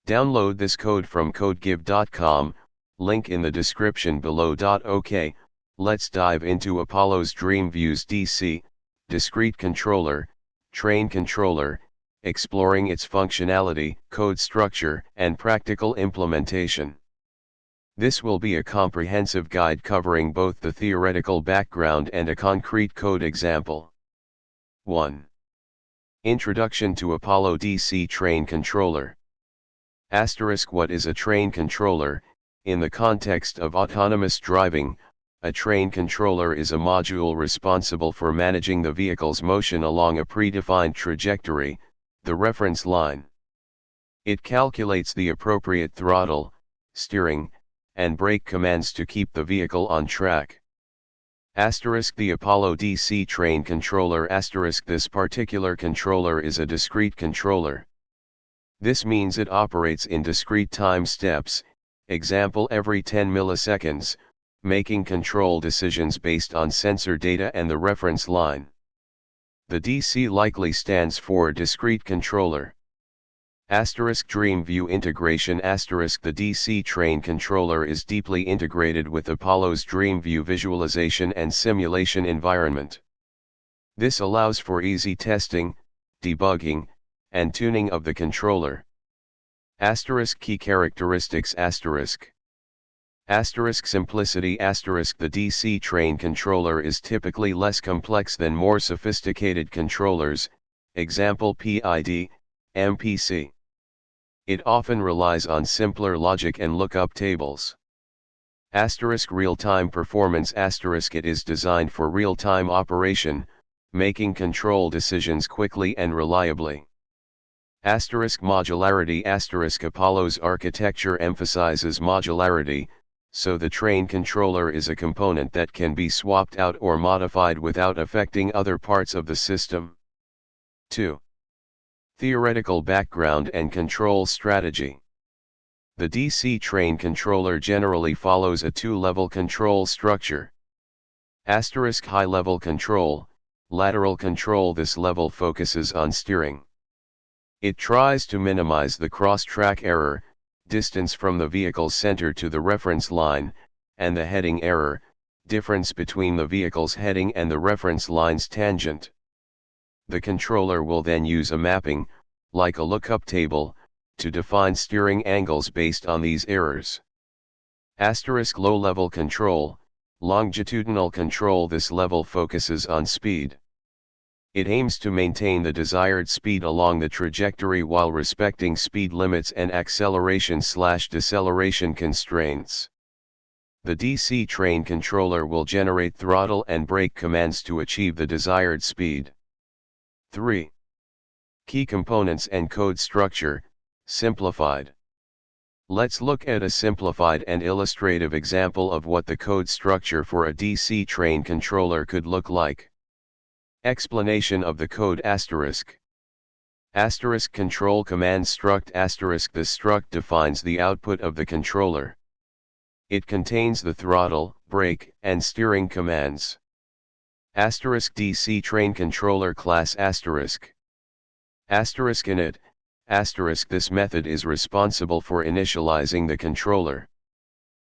Download this code from codegive.com, link in the description below. OK, let's dive into Apollo's DreamView's DC, discrete controller, train controller, exploring its functionality, code structure, and practical implementation. This will be a comprehensive guide covering both the theoretical background and a concrete code example. 1. Introduction to Apollo DC Train Controller. What is a train controller? In the context of autonomous driving, a train controller is a module responsible for managing the vehicle's motion along a predefined trajectory, the reference line. It calculates the appropriate throttle, steering, and brake commands to keep the vehicle on track. The Apollo DC train controller. This particular controller is a discrete controller. This means it operates in discrete time steps, example every 10 milliseconds, making control decisions based on sensor data and the reference line. The DC likely stands for discrete controller. DreamView integration. The DC train controller is deeply integrated with Apollo's DreamView visualization and simulation environment. This allows for easy testing, debugging, and tuning of the controller. Key characteristics. Simplicity. The DC train controller is typically less complex than more sophisticated controllers, example PID, MPC. It often relies on simpler logic and lookup tables. Real-time performance. It is designed for real-time operation, making control decisions quickly and reliably. Modularity. Apollo's architecture emphasizes modularity, so the train controller is a component that can be swapped out or modified without affecting other parts of the system. 2. Theoretical background and control strategy. The DC train controller generally follows a two-level control structure. High-level control, lateral control. This level focuses on steering. It tries to minimize the cross-track error, distance from the vehicle's center to the reference line, and the heading error, difference between the vehicle's heading and the reference line's tangent. The controller will then use a mapping, like a lookup table, to define steering angles based on these errors. Low-level control, longitudinal control. This level focuses on speed. It aims to maintain the desired speed along the trajectory while respecting speed limits and acceleration/deceleration constraints. The DC train controller will generate throttle and brake commands to achieve the desired speed. 3. Key components and code structure, simplified. Let's look at a simplified and illustrative example of what the code structure for a DC train controller could look like. Explanation of the code. Control command struct. This struct defines the output of the controller. It contains the throttle, brake, and steering commands. DC train controller class. Init. This method is responsible for initializing the controller.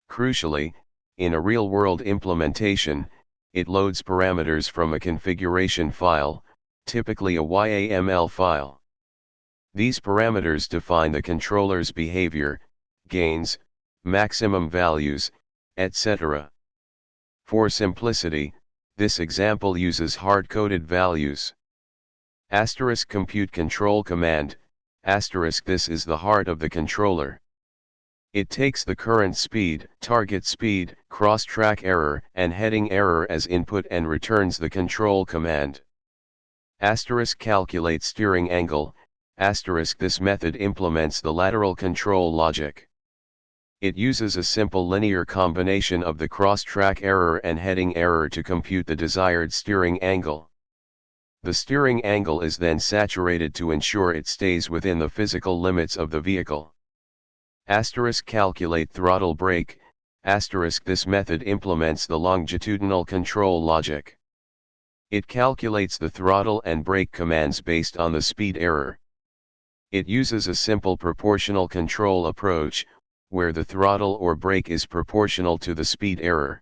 Crucially, in a real-world implementation, it loads parameters from a configuration file, typically a YAML file. These parameters define the controller's behavior, gains, maximum values, etc. For simplicity, this example uses hard-coded values. Compute control command. This is the heart of the controller. It takes the current speed, target speed, cross-track error, and heading error as input and returns the control command. Calculate steering angle. This method implements the lateral control logic. It uses a simple linear combination of the cross-track error and heading error to compute the desired steering angle. The steering angle is then saturated to ensure it stays within the physical limits of the vehicle. Calculate throttle brake. This method implements the longitudinal control logic. It calculates the throttle and brake commands based on the speed error. It uses a simple proportional control approach, where the throttle or brake is proportional to the speed error.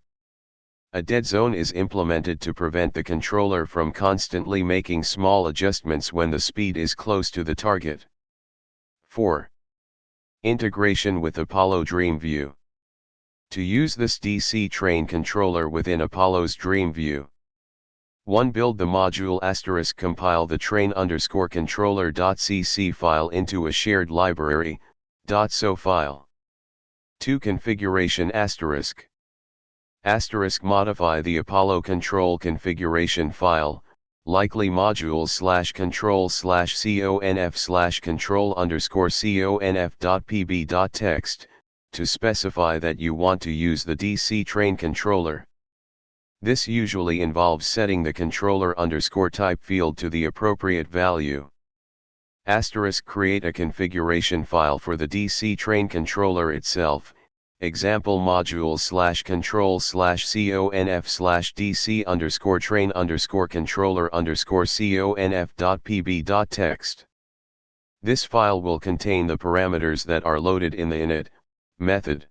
A dead zone is implemented to prevent the controller from constantly making small adjustments when the speed is close to the target. 4. Integration with Apollo DreamView. To use this DC train controller within Apollo's DreamView. 1. Build the module * compile the train_controller.cc file into a shared library, .so file. 2. Configuration ***. Modify the Apollo control configuration file, likely modules/control/conf/control_conf.pb.txt, to specify that you want to use the DC train controller. This usually involves setting the controller _type field to the appropriate value. * Create a configuration file for the DC train controller itself, example modules/control/CONF/DC_train_controller_conf.pb.txt. This file will contain the parameters that are loaded in the init method.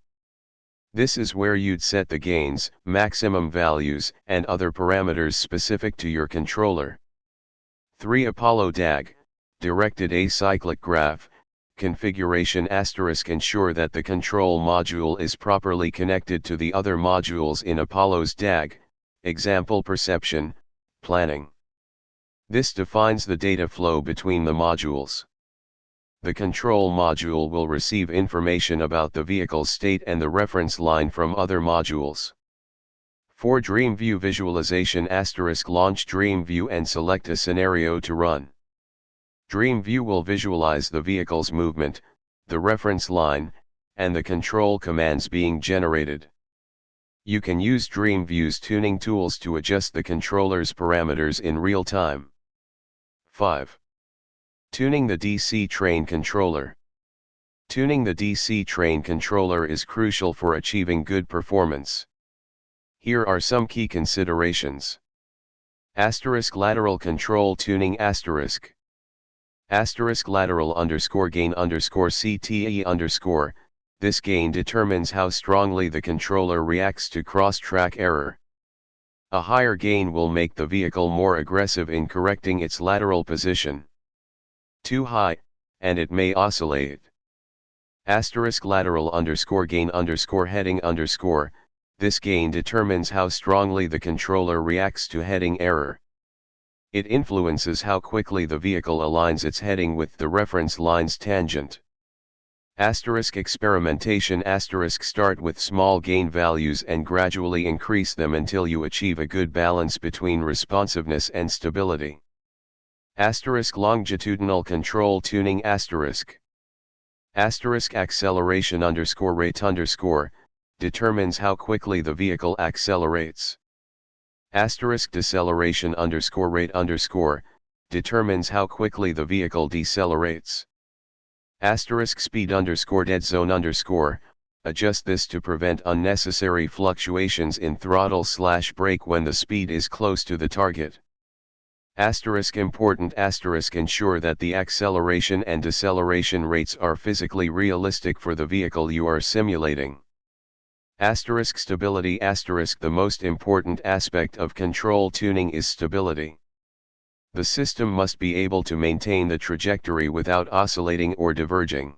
This is where you'd set the gains, maximum values, and other parameters specific to your controller. 3. Apollo DAG, Directed Acyclic Graph, configuration * ensure that the control module is properly connected to the other modules in Apollo's DAG, example perception, planning. This defines the data flow between the modules. The control module will receive information about the vehicle's state and the reference line from other modules. 4. DreamView visualization * Launch DreamView and select a scenario to run. DreamView will visualize the vehicle's movement, the reference line, and the control commands being generated. You can use DreamView's tuning tools to adjust the controller's parameters in real time. 5. Tuning the DC train controller. Tuning the DC train controller is crucial for achieving good performance. Here are some key considerations. * Lateral control tuning *. Lateral _gain _CTE_. This gain determines how strongly the controller reacts to cross-track error. A higher gain will make the vehicle more aggressive in correcting its lateral position. Too high, and it may oscillate. * Lateral _gain _heading . This gain determines how strongly the controller reacts to heading error. It influences how quickly the vehicle aligns its heading with the reference line's tangent. * Experimentation * Start with small gain values and gradually increase them until you achieve a good balance between responsiveness and stability. * Longitudinal control tuning * acceleration _rate determines how quickly the vehicle accelerates. Deceleration _rate determines how quickly the vehicle decelerates. Speed _dead zone adjust this to prevent unnecessary fluctuations in throttle/brake when the speed is close to the target. Important ensure that the acceleration and deceleration rates are physically realistic for the vehicle you are simulating. Stability the most important aspect of control tuning is stability. The system must be able to maintain the trajectory without oscillating or diverging.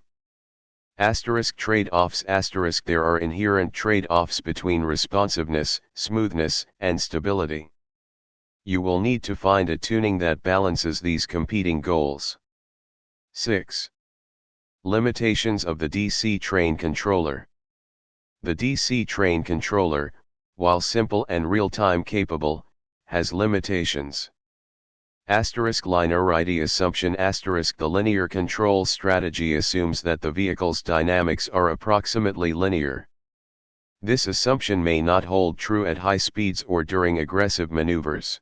Trade-offs there are inherent trade-offs between responsiveness, smoothness, and stability. You will need to find a tuning that balances these competing goals. 6. Limitations of the DC train controller. The DC train controller, while simple and real-time capable, has limitations. Linearity assumption The linear control strategy assumes that the vehicle's dynamics are approximately linear. This assumption may not hold true at high speeds or during aggressive maneuvers.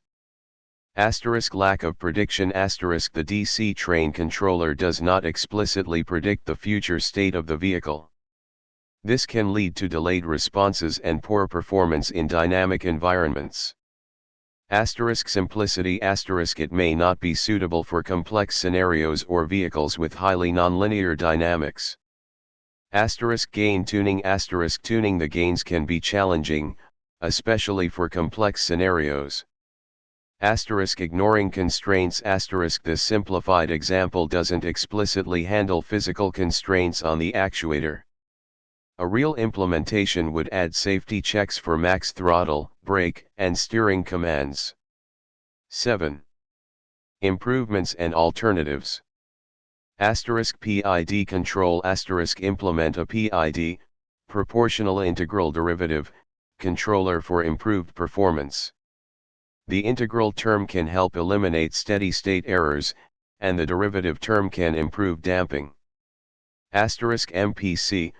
Lack of prediction The DC train controller does not explicitly predict the future state of the vehicle. This can lead to delayed responses and poor performance in dynamic environments. Simplicity it may not be suitable for complex scenarios or vehicles with highly nonlinear dynamics. Gain tuning tuning the gains can be challenging, especially for complex scenarios. Ignoring constraints this simplified example doesn't explicitly handle physical constraints on the actuator. A real implementation would add safety checks for max throttle, brake, and steering commands. 7. Improvements and alternatives. PID control implement a PID, proportional integral derivative, controller for improved performance. The integral term can help eliminate steady-state errors, and the derivative term can improve damping. MPC,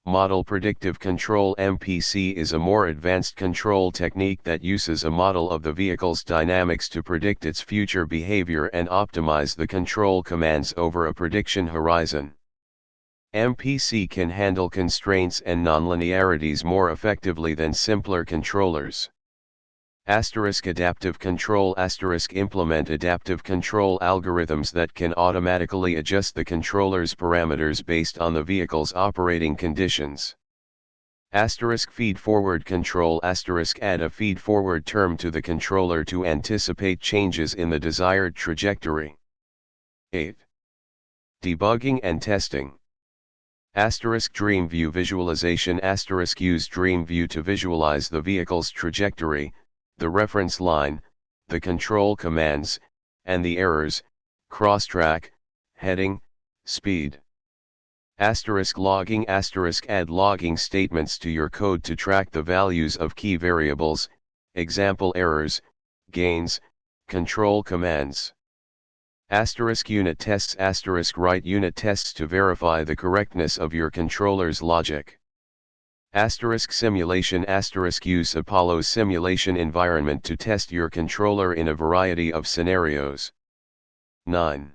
Model Predictive Control. MPC is a more advanced control technique that uses a model of the vehicle's dynamics to predict its future behavior and optimize the control commands over a prediction horizon. MPC can handle constraints and nonlinearities more effectively than simpler controllers. Adaptive control. Implement adaptive control algorithms that can automatically adjust the controller's parameters based on the vehicle's operating conditions. Feed-forward control. Add a feed-forward term to the controller to anticipate changes in the desired trajectory. 8. Debugging and testing. DreamView visualization. Use DreamView to visualize the vehicle's trajectory, the reference line, the control commands, and the errors, cross-track, heading, speed. Logging. Add logging statements to your code to track the values of key variables, example errors, gains, control commands. Unit tests. Write unit tests to verify the correctness of your controller's logic. Simulation. Use Apollo's simulation environment to test your controller in a variety of scenarios. 9.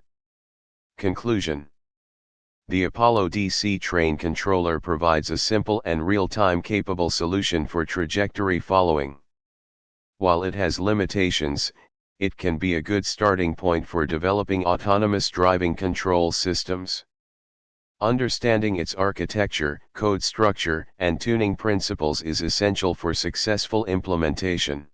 Conclusion. The Apollo DC train controller provides a simple and real-time capable solution for trajectory following. While it has limitations, it can be a good starting point for developing autonomous driving control systems. Understanding its architecture, code structure, and tuning principles is essential for successful implementation.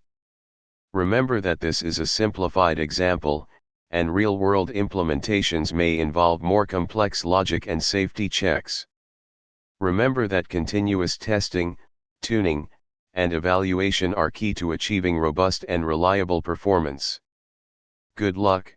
Remember that this is a simplified example, and real-world implementations may involve more complex logic and safety checks. Remember that continuous testing, tuning, and evaluation are key to achieving robust and reliable performance. Good luck.